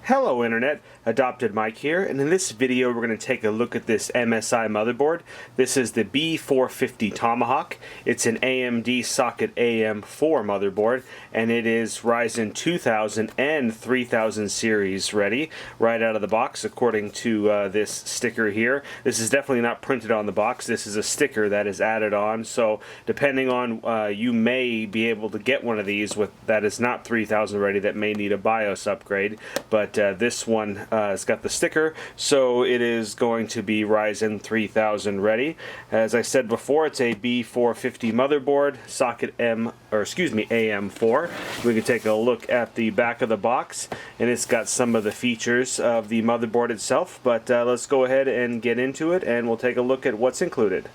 Hello Internet, AdoptedMike here, and in this video we're going to take a look at this MSI motherboard. This is the B450 Tomahawk. It's an AMD socket AM4 motherboard, and it is Ryzen 2000 and 3000 series ready right out of the box according to this sticker here. This is definitely not printed on the box. This is a sticker that is added on, so depending on you may be able to get one of these that is not 3000 ready, that may need a BIOS upgrade, but this one has got the sticker, so it is going to be Ryzen 3000 ready. As I said before, it's a B450 motherboard, socket AM4. We can take a look at the back of the box, and it's got some of the features of the motherboard itself, but let's go ahead and get into it, and we'll take a look at what's included.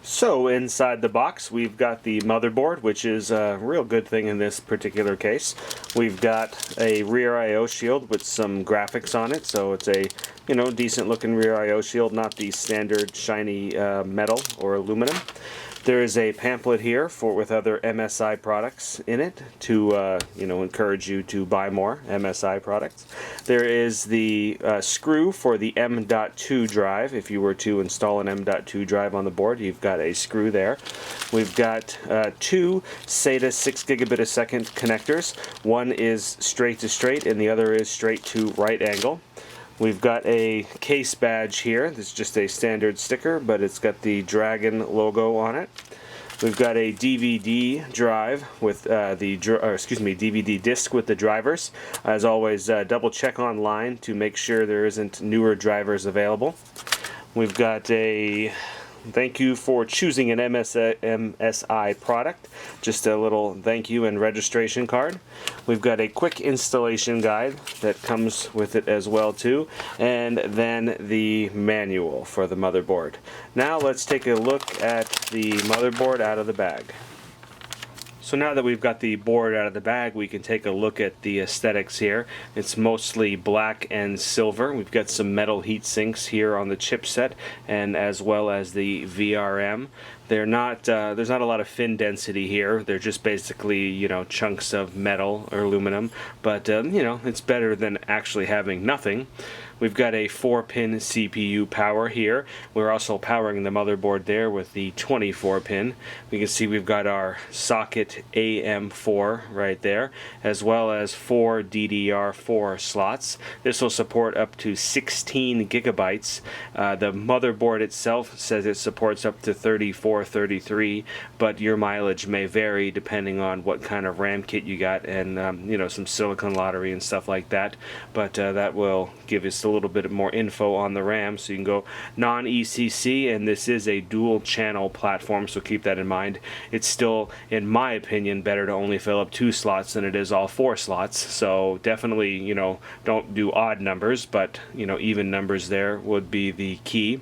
So inside the box we've got the motherboard, which is a real good thing in this particular case. We've got a rear I/O shield with some graphics on it, so it's a decent looking rear I/O shield, not the standard shiny metal or aluminum. There is a pamphlet here with other MSI products in it to encourage you to buy more MSI products. There is the screw for the M.2 drive. If you were to install an M.2 drive on the board, you've got a screw there. We've got two SATA 6 gigabit a second connectors. One is straight to straight and the other is straight to right angle. We've got a case badge here. This is just a standard sticker, but it's got the Dragon logo on it. We've got a DVD drive with DVD disc with the drivers. As always, double check online to make sure there isn't newer drivers available. We've got a thank you for choosing an MSI product. Just a little thank you and registration card. We've got a quick installation guide that comes with it as well too, and then the manual for the motherboard. Now let's take a look at the motherboard out of the bag. So now that we've got the board out of the bag, we can take a look at the aesthetics here. It's mostly black and silver. We've got some metal heat sinks here on the chipset, and as well as the VRM. They're not. There's not a lot of fin density here. They're just basically, chunks of metal or aluminum. But it's better than actually having nothing. We've got a 4-pin CPU power here. We're also powering the motherboard there with the 24-pin. We can see we've got our socket AM4 right there, as well as 4 DDR4 slots. This will support up to 16 gigabytes. The motherboard itself says it supports up to 33, but your mileage may vary depending on what kind of RAM kit you got, and some silicon lottery and stuff like that. But that will give us a little bit more info on the RAM, so you can go non-ECC, and this is a dual channel platform, so keep that in mind. It's still, in my opinion, better to only fill up 2 slots than it is all 4 slots, so definitely don't do odd numbers, but even numbers there would be the key.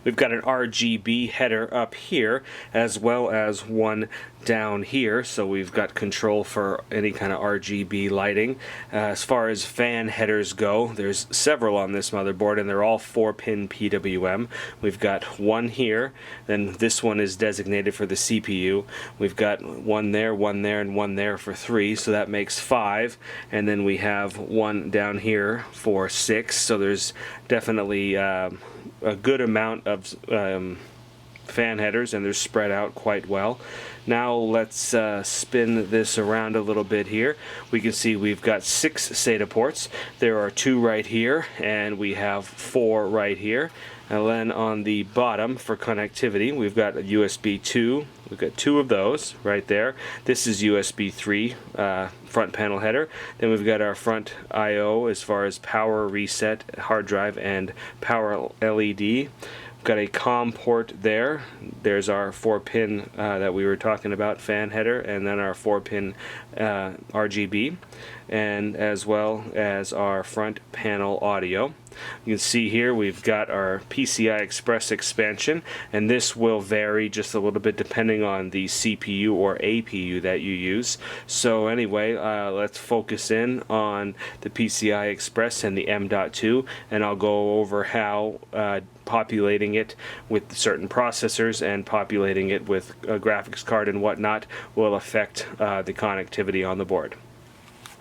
We've got an RGB header up here, as well as one down here, so we've got control for any kind of RGB lighting. As far as fan headers go, there's several on this motherboard, and they're all 4-pin PWM. We've got one here, then this one is designated for the CPU. We've got one there, and one there for 3, so that makes 5, and then we have one down here for 6, so there's definitely a good amount of fan headers, and they're spread out quite well. Now let's spin this around a little bit here. We can see we've got 6 SATA ports. There are 2 right here, and we have 4 right here. And then on the bottom for connectivity, we've got a USB 2. We've got 2 of those right there. This is USB 3 front panel header. Then we've got our front I/O as far as power reset, hard drive, and power LED. Got a COM port there. There's our 4-pin that we were talking about, fan header, and then our 4-pin RGB, and as well as our front panel audio. You can see here we've got our PCI Express expansion, and this will vary just a little bit depending on the CPU or APU that you use. So anyway, let's focus in on the PCI Express and the M.2, and I'll go over how populating it with certain processors and populating it with a graphics card and whatnot will affect the connectivity on the board.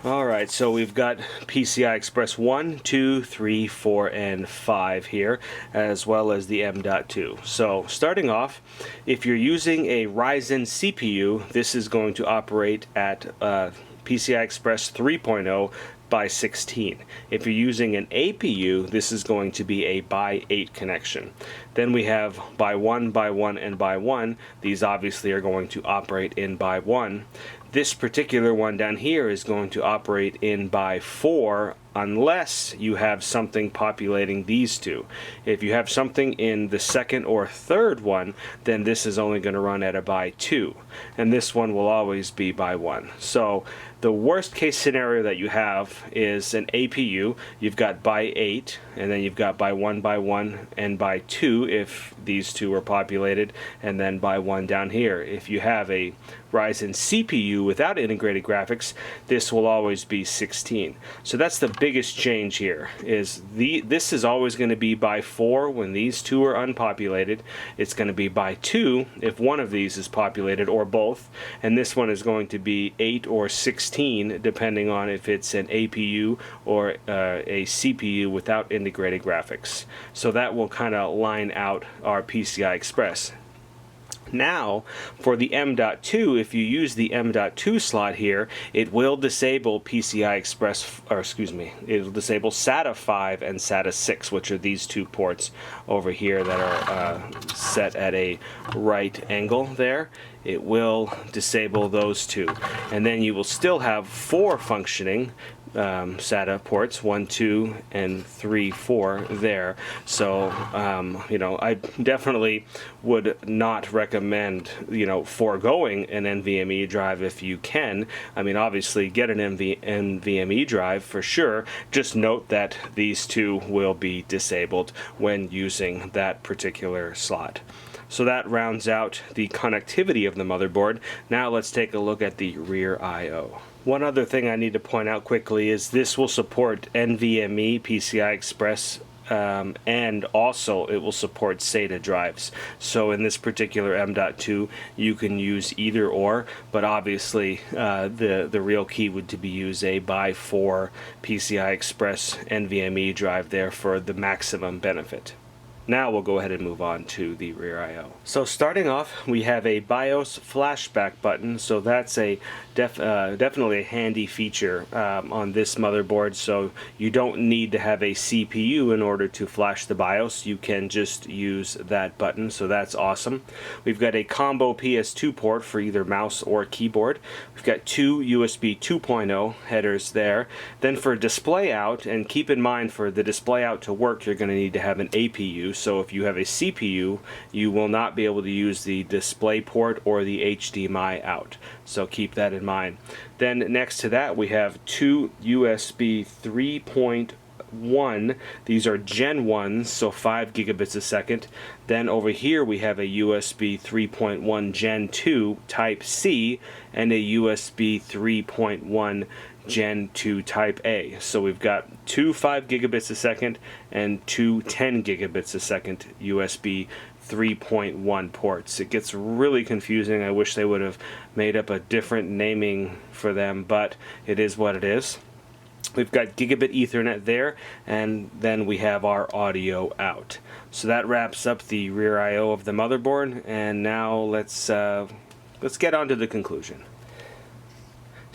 Alright, so we've got PCI Express 1, 2, 3, 4, and 5 here, as well as the M.2. So, starting off, if you're using a Ryzen CPU, this is going to operate at PCI Express 3.0 by 16. If you're using an APU, this is going to be a by 8 connection. Then we have by 1, by 1, and by 1. These obviously are going to operate in by 1. This particular one down here is going to operate in by 4 unless you have something populating these two. If you have something in the second or third one, then this is only going to run at a by 2. And this one will always be by 1. So the worst case scenario that you have is an APU. You've got by 8, and then you've got by 1, and by 2 if these two are populated, and then by 1 down here. If you have a Ryzen CPU without integrated graphics, this will always be 16. So that's the biggest change here, is this is always going to be by 4 when these two are unpopulated. It's going to be by 2 if one of these is populated, or both, and this one is going to be 8 or 16 depending on if it's an APU or a CPU without integrated graphics. So that will kind of line out our PCI Express. Now, for the M.2, if you use the M.2 slot here, it will disable PCI Express, or excuse me, it will disable SATA 5 and SATA 6, which are these two ports over here that are set at a right angle there. It will disable those two. And then you will still have 4 functioning SATA ports, 1, 2, and 3, 4 there. So, you know, I definitely would not recommend, you know, foregoing an NVMe drive if you can. I mean, obviously, get an NVMe drive for sure. Just note that these two will be disabled when using that particular slot. So that rounds out the connectivity of the motherboard. Now let's take a look at the rear I/O. One other thing I need to point out quickly is this will support NVMe PCI Express, and also it will support SATA drives. So in this particular M.2 you can use either or, but obviously the real key would be use a by 4 PCI Express NVMe drive there for the maximum benefit. Now we'll go ahead and move on to the rear I/O. So starting off, we have a BIOS flashback button. So that's a definitely a handy feature on this motherboard. So you don't need to have a CPU in order to flash the BIOS. You can just use that button. So that's awesome. We've got a combo PS2 port for either mouse or keyboard. We've got 2 USB 2.0 headers there. Then for display out, and keep in mind for the display out to work, you're going to need to have an APU. So if you have a CPU, you will not be able to use the display port or the HDMI out. So keep that in mind. Then next to that we have 2 USB 3.1. These are Gen 1s, so 5 gigabits a second. Then over here we have a USB 3.1 Gen 2 Type C and a USB 3.1 Gen 2 Type A. So we've got 2 5 gigabits a second and 2 10 gigabits a second USB 3.1 ports. It gets really confusing. I wish they would have made up a different naming for them, but it is what it is. We've got gigabit Ethernet there, and then we have our audio out. So that wraps up the rear I/O of the motherboard, and now let's get on to the conclusion.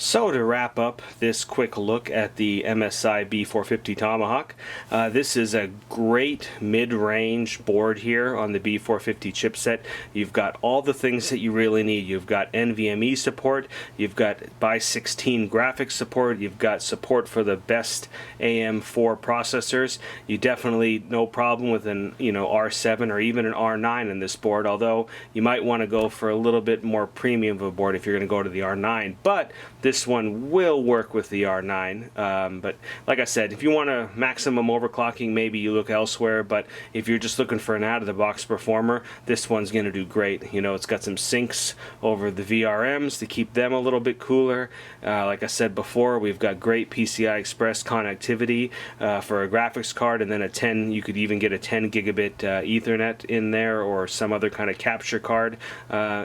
So to wrap up this quick look at the MSI B450 Tomahawk, this is a great mid-range board here on the B450 chipset. You've got all the things that you really need. You've got NVMe support, you've got by 16 graphics support, you've got support for the best AM4 processors. You definitely no problem with an R7 or even an R9 in this board, although you might want to go for a little bit more premium of a board if you're going to go to the R9. But this one will work with the R9, but like I said, if you want a maximum overclocking, maybe you look elsewhere, but if you're just looking for an out-of-the-box performer, this one's going to do great. You know, it's got some sinks over the VRMs to keep them a little bit cooler. Like I said before, we've got great PCI Express connectivity for a graphics card, and then you could even get a 10 gigabit Ethernet in there, or some other kind of capture card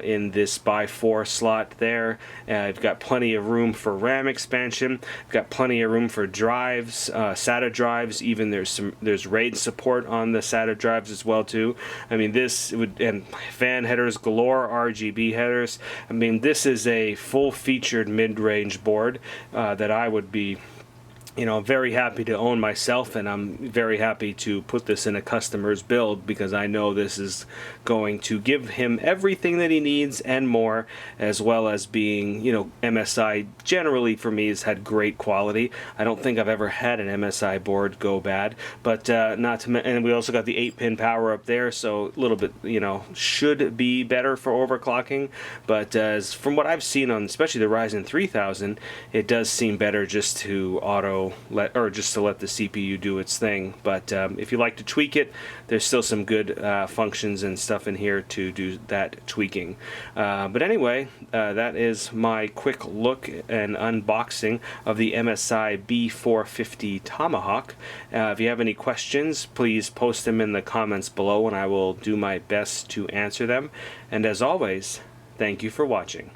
in this by 4 slot there. You've got plenty of room for RAM expansion. We've got plenty of room for drives, SATA drives. Even there's RAID support on the SATA drives as well too. I mean, and fan headers galore, RGB headers. I mean, this is a full-featured mid-range board that I would be, you know, very happy to own myself, and I'm very happy to put this in a customer's build because I know this is going to give him everything that he needs and more, as well as being, you know, MSI generally for me has had great quality. I don't think I've ever had an MSI board go bad, but and we also got the 8-pin power up there, so a little bit, you know, should be better for overclocking, but as from what I've seen on especially the Ryzen 3000, it does seem better just to let the CPU do its thing. But if you like to tweak it, there's still some good functions and stuff in here to do that tweaking. But anyway, that is my quick look and unboxing of the MSI B450 Tomahawk. If you have any questions, please post them in the comments below and I will do my best to answer them. And as always, thank you for watching.